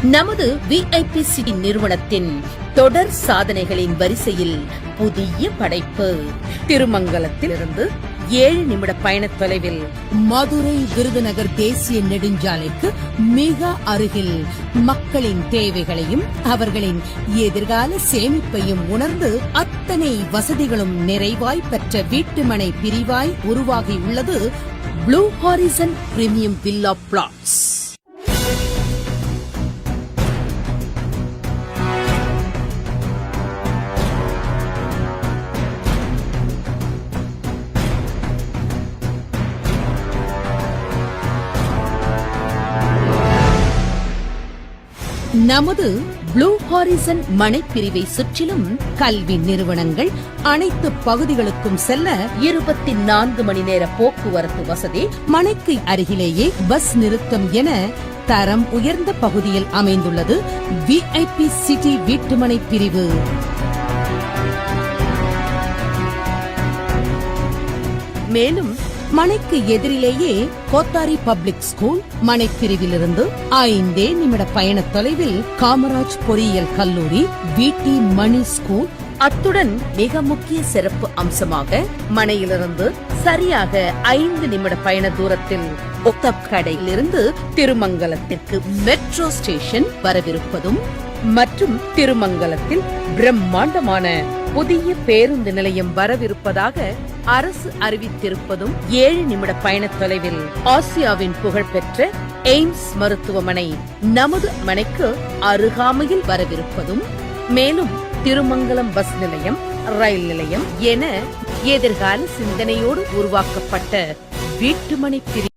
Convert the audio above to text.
நமது VIP city நிறுவனத்தின் தொடர் சாதனைகளின் வரிசையில் புதிய படைப்பு. திருமங்கலத்திலிருந்து 7 நிமிட பயண தொலைவில் மதுரை விருதுநகர் தேசிய நெடுஞ்சாலைக்கு மிக அருகில் மக்களின் தேவைகளையும் அவர்களின் எதிர்கால சேமிப்பையும் உணர்ந்து அத்தனை வசதிகளும் நிறைவாய் பெற்ற வீட்டுமனை பிரிவாய் உருவாகியுள்ளது Blue Horizon premium villa plots. நமது ப்ளூ ஹாரிசன் மனைப்பிரிவை சுற்றிலும் கல்வி நிறுவனங்கள் அனைத்து பகுதிகளுக்கும் செல்ல 24 மணி நேர போக்குவரத்து வசதி, மனைக்கு அருகிலேயே பஸ் நிறுத்தம் என தரம் உயர்ந்த பகுதியில் அமைந்துள்ளது VIP சிட்டி வீட்டுமனை பிரிவு. மேலும் மனைக்கு எதிரிலேயே கோத்தாரி பப்ளிக் ஸ்கூல், மனைப்பிரிவிலிருந்து 5 நிமிட பயண தொலைவில் காமராஜ் பொறியியல் கல்லூரி, VT மணி ஸ்கூல், அத்துடன் மிக முக்கிய சிறப்பு அம்சமாக மனையிலிருந்து சரியாக 5 நிமிட பயண தூரத்தில் ஒத்தக்கடையிலிருந்து திருமங்கலத்திற்கு மெட்ரோ ஸ்டேஷன் வரவிருப்பதும் மற்றும் திருமங்கலத்தில் பிரம்மாண்டமான புதிய பேருந்து நிலையம் வரவிருப்பதாக அரசு அறிவித்திருப்பதும் 7 நிமிட பயண தொலைவில் ஆசியாவின் புகழ்பெற்ற எய்ம்ஸ் மருத்துவமனை நமது மனைக்கு அருகாமையில் வரவிருப்பதும், மேலும் திருமங்கலம் பஸ் நிலையம், ரயில் நிலையம் என எதிர்கால சிந்தனையோடு உருவாக்கப்பட்ட வீட்டுமனை பிரிவு